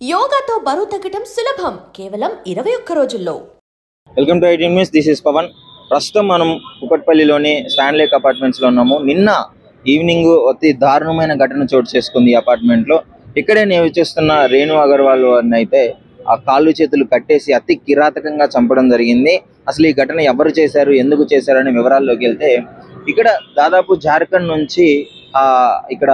యోగాతో బరువు తగ్గడం సులభం కేవలం 21 రోజుల్లో. Welcome to IT news. This is Pavan. ప్రస్తుతం మనం కుకట్పల్లిలోని స్టాన్లీ అపార్ట్మెంట్స్ లో ఉన్నాము. నిన్న ఈవినింగ్ అతి దారుణమైన ఘటన చోటు చేసుకుంది ఈ అపార్ట్మెంట్ లో. ఇక్కడే నివసిస్తున్న రేణు అగర్వాల్ వారిని అయితే ఆ కాళ్ళు చేతులు కట్టేసి అతి కిరాతకంగా చంపడం జరిగింది. అసలు ఈ ఘటన ఎవరు చేశారు, ఎందుకు చేశారు అనే వివరాల్లోకి వెళ్తే, ఇక్కడ దాదాపు జార్ఖండ్ నుంచి ఇక్కడ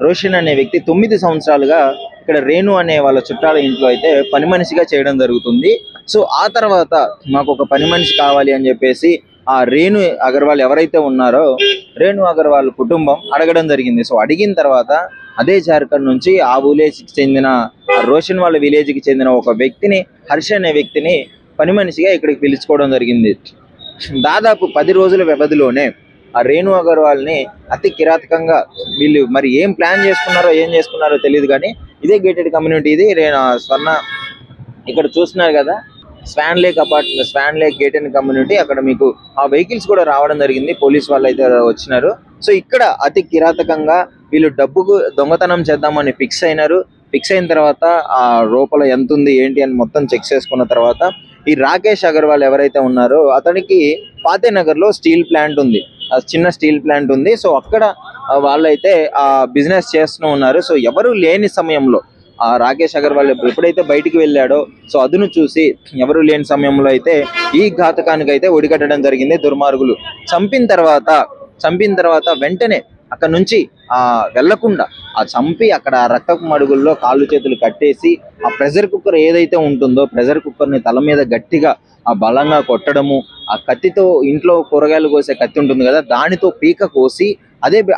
రోషన్ అనే వ్యక్తి 9 సంవత్సరాలుగా ఇక్కడ రేణు అనే వాళ్ళ చుట్టాల ఇంట్లో అయితే పని మనిషిగా చేయడం జరుగుతుంది. సో ఆ తర్వాత మాకు ఒక పని మనిషి కావాలి అని చెప్పేసి ఆ రేణు అగర్వాల్ ఎవరైతే ఉన్నారో రేణు అగర్వాల్ కుటుంబం అడగడం జరిగింది. సో అడిగిన తర్వాత అదే జార్ఖండ్ నుంచి ఆ విలేజ్కి చెందిన రోషన్ వాళ్ళ విలేజ్కి చెందిన ఒక వ్యక్తిని, హర్ష అనే వ్యక్తిని పని మనిషిగా ఇక్కడికి పిలుచుకోవడం జరిగింది. దాదాపు 10 రోజుల వ్యవధిలోనే ఆ రేణు అగర్వాల్ని అతి కిరాతకంగా వీళ్ళు మరి ఏం ప్లాన్ చేసుకున్నారో తెలియదు, కానీ ఇదే గేటెడ్ కమ్యూనిటీ. ఇది స్వర్ణ ఇక్కడ చూస్తున్నారు కదా, స్వాన్ లేక్ గేటెడ్ కమ్యూనిటీ. అక్కడ మీకు ఆ వెహికల్స్ కూడా రావడం జరిగింది, పోలీస్ వాళ్ళు అయితే వచ్చినారు. సో ఇక్కడ అతి కిరాతకంగా వీళ్ళు డబ్బుకు దొంగతనం చేద్దామని ఫిక్స్ అయినారు. ఫిక్స్ అయిన తర్వాత ఆ లోపల ఎంత ఉంది ఏంటి అని మొత్తం చెక్ చేసుకున్న తర్వాత ఈ రాకేష్ అగర్వాల్ ఎవరైతే ఉన్నారో అతనికి ఫాతేనగర్ లో స్టీల్ ప్లాంట్ ఉంది, చిన్న స్టీల్ ప్లాంట్ ఉంది. సో అక్కడ వాళ్ళైతే ఆ బిజినెస్ చేస్తూ ఉన్నారు. సో ఎవరు లేని సమయంలో ఆ రాకేష్ అగర్వాల్ ఎప్పుడైతే బయటికి వెళ్ళాడో, సో అదును చూసి ఎవరు లేని సమయంలో అయితే ఈ ఘాతకానికి అయితే ఒడిగట్టడం జరిగింది దుర్మార్గులు. చంపిన తర్వాత వెంటనే అక్కడ నుంచి వెళ్లకుండా చంపి అక్కడ రక్తపు మడుగుల్లో కాళ్ళు చేతులు కట్టేసి ఆ ప్రెషర్ కుక్కర్ ఏదైతే ఉంటుందో ప్రెషర్ కుక్కర్ ని తల మీద గట్టిగా బలంగా కొట్టడము, ఆ కత్తితో ఇంట్లో కూరగాయలు కోసే కత్తి ఉంటుంది కదా, దానితో పీక కోసి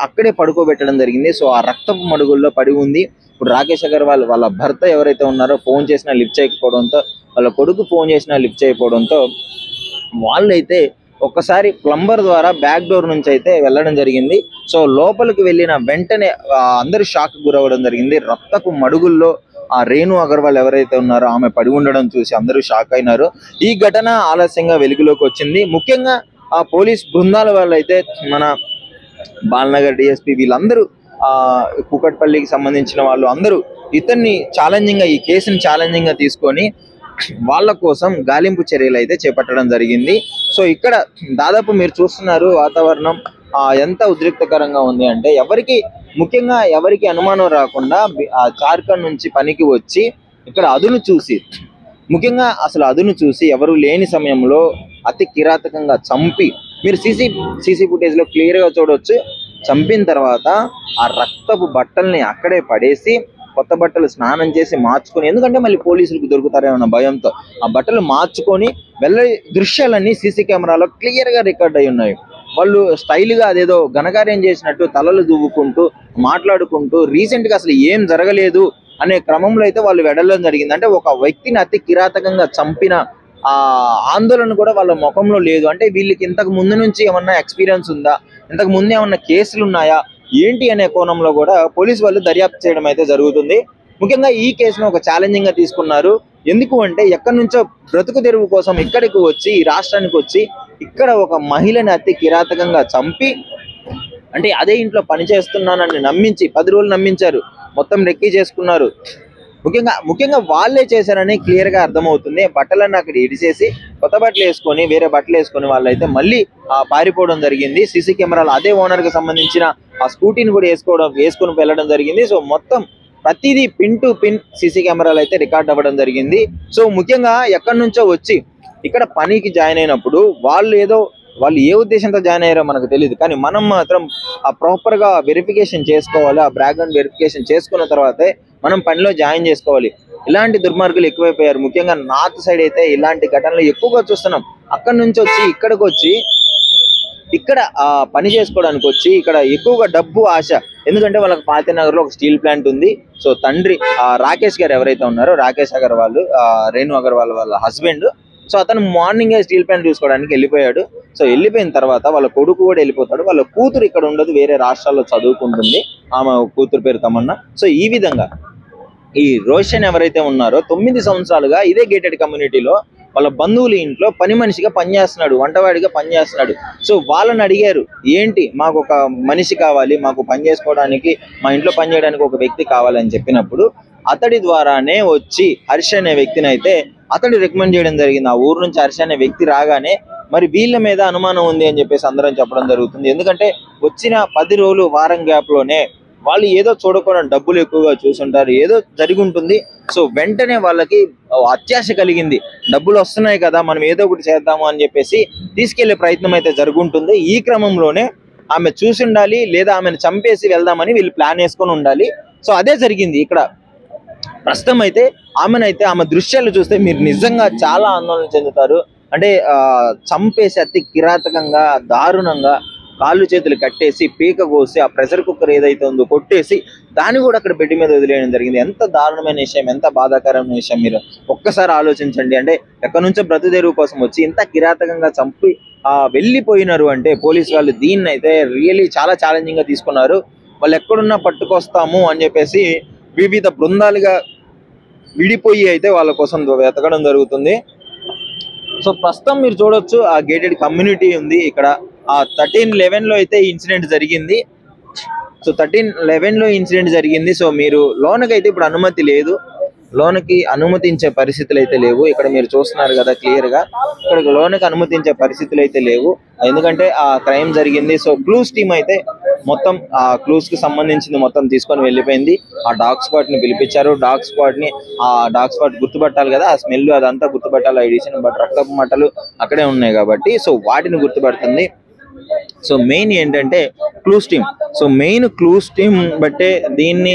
అక్కడే పడుకోబెట్టడం జరిగింది. సో ఆ రక్తపు మడుగుల్లో పడి ఉంది. ఇప్పుడు రాకేష్ అగర్వాల్ వాళ్ళ భర్త ఎవరైతే ఉన్నారో ఫోన్ చేసినా లిఫ్ట్ చేయకపోవడంతో, వాళ్ళ కొడుకు ఫోన్ చేసినా లిఫ్ట్ చేయకపోవడంతో వాళ్ళైతే ఒక్కసారి ప్లంబర్ ద్వారా బ్యాక్ డోర్ నుంచి అయితే వెళ్ళడం జరిగింది. సో లోపలికి వెళ్ళిన వెంటనే అందరూ షాక్ గురవ్వడం జరిగింది. రక్తపు మడుగుల్లో ఆ రేణు అగర్వాల్ ఎవరైతే ఉన్నారో ఆమె పడి ఉండడం చూసి అందరూ షాక్ అయినారు. ఈ ఘటన ఆలస్యంగా వెలుగులోకి వచ్చింది. ముఖ్యంగా ఆ పోలీస్ బృందాల వాళ్ళైతే మన బాలనగర్ డిఎస్పీ వీళ్ళందరూ కూకట్పల్లికి సంబంధించిన వాళ్ళు అందరూ ఈ కేసుని ఛాలెంజింగ్ గా తీసుకొని వాళ్ళ కోసం గాలింపు చర్యలు అయితే చేపట్టడం జరిగింది. సో ఇక్కడ దాదాపు మీరు చూస్తున్నారు వాతావరణం ఎంత ఉద్రిక్తకరంగా ఉంది అంటే, ముఖ్యంగా ఎవరికి అనుమానం రాకుండా ఆ జార్ఖండ్ నుంచి పనికి వచ్చి ఇక్కడ అదును చూసి ఎవరు లేని సమయంలో అతి కిరాతకంగా చంపి, మీరు సీసీ ఫుటేజ్ లో క్లియర్ గా చూడవచ్చు. చంపిన తర్వాత ఆ రక్తపు బట్టల్ని అక్కడే పడేసి కొత్త బట్టలు స్నానం చేసి మార్చుకొని, ఎందుకంటే మళ్ళీ పోలీసులకు దొరుకుతారేమన్న భయంతో ఆ బట్టలు మార్చుకొని వెళ్ళే దృశ్యాలన్నీ సీసీ కెమెరాలో క్లియర్ గా రికార్డ్ అయి ఉన్నాయి. వాళ్ళు స్టైల్ గా అదేదో ఘనకార్యం చేసినట్టు తలలు దువ్వుకుంటూ మాట్లాడుకుంటూ రీసెంట్ గా అసలు ఏం జరగలేదు అనే క్రమంలో అయితే వాళ్ళు వెడలడం జరిగింది. అంటే ఒక వ్యక్తిని అతి కిరాతకంగా చంపిన ఆందోళన కూడా వాళ్ళ ముఖంలో లేదు. అంటే వీళ్ళకి ఇంతకు ముందు నుంచి ఏమన్నా ఎక్స్పీరియన్స్ ఉందా, ఇంతకు ముందు ఏమన్నా కేసులు ఉన్నాయా ఏంటి అనే కోణంలో కూడా పోలీసు వాళ్ళు దర్యాప్తు చేయడం అయితే జరుగుతుంది. ముఖ్యంగా ఈ కేసును ఒక ఛాలెంజింగ్ గా తీసుకున్నారు. ఎందుకు అంటే ఎక్కడి నుంచో బ్రతుకు తెరువు కోసం ఇక్కడికి వచ్చి, ఈ రాష్ట్రానికి వచ్చి ఇక్కడ ఒక మహిళని అతి కిరాతకంగా చంపి, అంటే అదే ఇంట్లో పని చేస్తున్నానని నమ్మించి 10 రోజులు నమ్మించారు, మొత్తం రెక్కీ చేసుకున్నారు. ముఖ్యంగా వాళ్ళే చేశారని క్లియర్ గా అర్థమవుతుంది. బట్టలన్నీ అక్కడ ఇడిచేసి కొత్త బట్టలు వేసుకొని వేరే బట్టలు వేసుకొని వాళ్ళైతే మళ్ళీ పారిపోవడం జరిగింది. సీసీ కెమెరాలు అదే ఓనర్ కి సంబంధించిన ఆ స్కూటీని కూడా వేసుకొని వెళ్ళడం జరిగింది. సో మొత్తం ప్రతిదీ పిన్ టు పిన్ సీసీ కెమెరాలు అయితే రికార్డ్ అవ్వడం జరిగింది. సో ముఖ్యంగా ఎక్కడి నుంచో వచ్చి ఇక్కడ పనికి జాయిన్ అయినప్పుడు వాళ్ళు ఏ ఉద్దేశంతో జాయిన్ అయ్యారో మనకు తెలియదు, కానీ మనం మాత్రం ప్రాపర్ గా వెరిఫికేషన్ చేసుకోవాలి. ఆ బ్యాక్గ్రౌండ్ వెరిఫికేషన్ చేసుకున్న తర్వాతే మనం పనిలో జాయిన్ చేసుకోవాలి. ఇలాంటి దుర్మార్గులు ఎక్కువైపోయారు. ముఖ్యంగా నార్త్ సైడ్ అయితే ఇలాంటి ఘటనలు ఎక్కువగా చూస్తున్నాం. అక్కడి నుంచి వచ్చి ఇక్కడికి వచ్చి ఇక్కడ పని చేసుకోవడానికి వచ్చి ఇక్కడ ఎక్కువగా డబ్బు ఆశ, ఎందుకంటే వాళ్ళకి ఫాతేనగర్ లో ఒక స్టీల్ ప్లాంట్ ఉంది. సో తండ్రి రాకేష్ గారు ఎవరైతే ఉన్నారో, రాకేష్ అగర్వాల్ రేణు అగర్వాల్ వాళ్ళ హస్బెండ్, సో అతను మార్నింగ్ స్టీల్ ప్లాంట్ చూసుకోవడానికి వెళ్ళిపోయాడు. సో వెళ్ళిపోయిన తర్వాత వాళ్ళ కొడుకు కూడా వెళ్ళిపోతాడు. వాళ్ళ కూతురు ఇక్కడ ఉండదు, వేరే రాష్ట్రాల్లో చదువుకుంటుంది. ఆమె కూతురు పేరు తమన్నా. సో ఈ విధంగా ఈ రోషన్ ఎవరైతే ఉన్నారో 9 సంవత్సరాలుగా ఇదే గేటెడ్ కమ్యూనిటీలో వాళ్ళ బంధువుల ఇంట్లో పని మనిషిగా పనిచేస్తున్నాడు, వంటవాడిగా పనిచేస్తున్నాడు. సో వాళ్ళని అడిగారు, ఏంటి మాకు ఒక మనిషి కావాలి, మాకు పని చేసుకోవడానికి, మా ఇంట్లో పని చేయడానికి ఒక వ్యక్తి కావాలని చెప్పినప్పుడు అతడి ద్వారానే వచ్చి హర్ష అనే వ్యక్తిని అయితే అతడు రికమెండ్ చేయడం జరిగింది. ఆ ఊరు నుంచి హర్ష అనే వ్యక్తి రాగానే మరి వీళ్ళ మీద అనుమానం ఉంది అని చెప్పేసి అందరం చెప్పడం జరుగుతుంది. ఎందుకంటే వచ్చిన 10 రోజులు వారం గ్యాప్ లోనే వాళ్ళు ఏదో చూడకుండా డబ్బులు ఎక్కువగా చూసుంటారు, ఏదో జరిగి ఉంటుంది. సో వెంటనే వాళ్ళకి అత్యాశ కలిగింది, డబ్బులు వస్తున్నాయి కదా మనం ఏదో ఒకటి చేద్దాము అని చెప్పేసి తీసుకెళ్లే ప్రయత్నం అయితే జరుగుంటుంది. ఈ క్రమంలోనే ఆమె చూసి ఉండాలి, లేదా ఆమెను చంపేసి వెళ్దామని వీళ్ళు ప్లాన్ వేసుకొని ఉండాలి. సో అదే జరిగింది ఇక్కడ. ప్రస్తుతం అయితే ఆమె దృశ్యాలు చూస్తే మీరు నిజంగా చాలా ఆందోళన చెందుతారు. అంటే చంపేసి అతి కిరాతకంగా దారుణంగా కాళ్ళు చేతులు కట్టేసి పీక కోసి ఆ ప్రెషర్ కుక్కర్ ఏదైతే ఉందో కొట్టేసి దాన్ని కూడా అక్కడ బెడ్ మీద వదిలేయడం జరిగింది. ఎంత దారుణమైన విషయం, ఎంత బాధాకరమైన విషయం మీరు ఒక్కసారి ఆలోచించండి. అంటే ఎక్కడి నుంచో బ్రతుదేరువు కోసం వచ్చి ఇంత కిరాతకంగా చంపి వెళ్ళిపోయినారు అంటే పోలీసు వాళ్ళు దీన్ని అయితే రియల్లీ చాలా ఛాలెంజింగ్ గా తీసుకున్నారు. వాళ్ళు ఎక్కడున్నా పట్టుకొస్తాము అని చెప్పేసి వివిధ బృందాలుగా విడిపోయి అయితే వాళ్ళ కోసం వెతకడం జరుగుతుంది. సో ప్రస్తుతం మీరు చూడొచ్చు ఆ గేటెడ్ కమ్యూనిటీ ఉంది ఇక్కడ. 13/11 లో అయితే ఇన్సిడెంట్ జరిగింది. సో 13/11 లో ఇన్సిడెంట్ జరిగింది. సో మీరు లోనకైతే ఇప్పుడు అనుమతి లేదు, లోనకి అనుమతించే పరిస్థితులు అయితే లేవు. ఇక్కడ మీరు చూస్తున్నారు కదా క్లియర్ గా, ఇక్కడ లోనకి అనుమతించే పరిస్థితులు అయితే లేవు, ఎందుకంటే ఆ క్రైమ్ జరిగింది. సో క్లూస్ టీమ్ అయితే మొత్తం ఆ క్లూస్ కి సంబంధించింది మొత్తం తీసుకొని వెళ్ళిపోయింది. ఆ డాగ్ స్పాట్ ని పిలిపించారు. డాగ్ స్పాట్ గుర్తుపట్టాలి కదా, ఆ స్మెల్ అదంతా గుర్తుపట్టాలి ఐడిషన్, బట్ రక్తపు మట్టలు అక్కడే ఉన్నాయి కాబట్టి సో వాటిని గుర్తుపడుతుంది. సో మెయిన్ ఏంటంటే clues team. So main clues team బట్టే దీన్ని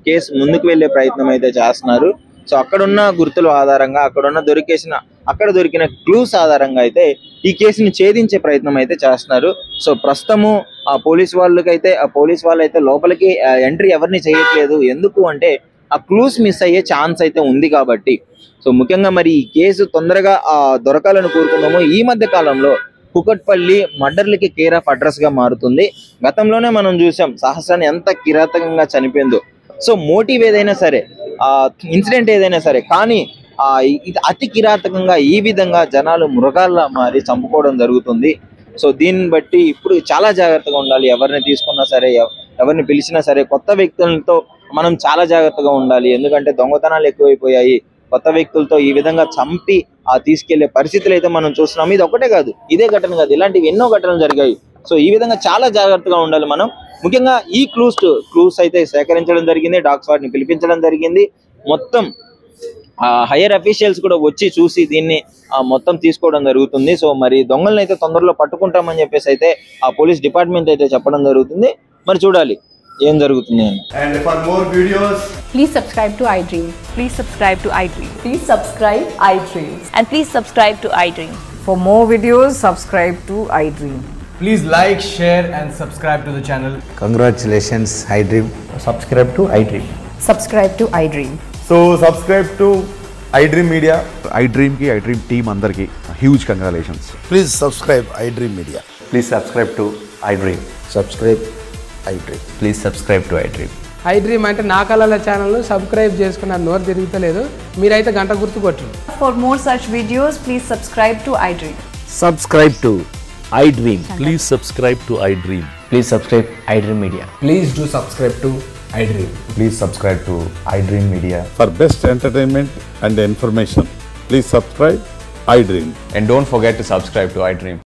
కేసు ముందుకు వెళ్లే ప్రయత్నం అయితే చేస్తున్నారు. సో అక్కడున్న గుర్తుల ఆధారంగా అక్కడ దొరికిన క్లూస్ ఆధారంగా అయితే ఈ కేసుని ఛేదించే ప్రయత్నం అయితే చేస్తున్నారు. సో ప్రస్తుతము ఆ పోలీస్ వాళ్ళైతే లోపలికి ఎంట్రీ ఎవరిని చేయట్లేదు. ఎందుకు అంటే ఆ క్లూస్ మిస్ అయ్యే ఛాన్స్ అయితే ఉంది కాబట్టి. సో ముఖ్యంగా మరి ఈ కేసు తొందరగా దొరకాలని కోరుకుందాము. ఈ మధ్య కాలంలో కుకట్పల్లి మర్డర్లకి కేర్ ఆఫ్ అడ్రస్ గా మారుతుంది. గతంలోనే మనం చూసాం సహస్రాన్ని ఎంత కిరాతకంగా చనిపోయిందో. సో మోటివ్ ఏదైనా సరే, ఇన్సిడెంట్ ఏదైనా సరే, కానీ ఇది అతి కిరాతకంగా ఈ విధంగా జనాలు మృగాల్లా మారి చంపుకోవడం జరుగుతుంది. సో దీన్ని బట్టి ఇప్పుడు చాలా జాగ్రత్తగా ఉండాలి. ఎవరిని తీసుకున్నా సరే, ఎవరిని పిలిచినా సరే, కొత్త వ్యక్తులతో మనం చాలా జాగ్రత్తగా ఉండాలి. ఎందుకంటే దొంగతనాలు ఎక్కువైపోయాయి. కొత్త వ్యక్తులతో ఈ విధంగా చంపి తీసుకెళ్లే పరిస్థితులు అయితే మనం చూస్తున్నాం. ఇది ఒకటే కాదు, ఇదే ఘటన కాదు, ఇలాంటివి ఎన్నో ఘటనలు జరిగాయి. సో ఈ విధంగా చాలా జాగ్రత్తగా ఉండాలి మనం. ముఖ్యంగా ఈ క్లూస్ అయితే సేకరించడం జరిగింది, డాగ్ స్క్వాడ్ ని పిలిపించడం జరిగింది. మొత్తం హైయర్ అఫీషియల్స్ కూడా వచ్చి చూసి దీన్ని మొత్తం తీసుకోవడం జరుగుతుంది. సో మరి దొంగలను అయితే తొందరలో పట్టుకుంటామని చెప్పేసి అయితే ఆ పోలీస్ డిపార్ట్మెంట్ అయితే చెప్పడం జరుగుతుంది. మరి చూడాలి ఏం జరుగుతుంది అని. And for more videos, please subscribe to iDream. Please subscribe to iDream. Please subscribe iDream. And please subscribe to iDream. For more videos, subscribe to iDream. please like, share and subscribe to the channel. Congratulations, iDream. Subscribe to iDream. Subscribe to iDream. So subscribe to iDream Media. iDream ki iDream team andarki huge congratulations. Please subscribe iDream Media. Please subscribe to iDream. Subscribe iDream. Please subscribe to iDream. iDream అంటే నా కళల channel subscribe చేసుకున్న నోరు తిరుగుతలేదు, మీరైతే గంట గుర్తు కొట్టండి. For more such videos, please subscribe to iDream. Subscribe to iDream. Please subscribe to iDream. Please subscribe iDream Media. Please do subscribe to iDream. Please subscribe to iDream Media. For best entertainment and information, please subscribe iDream. And don't forget to subscribe to iDream.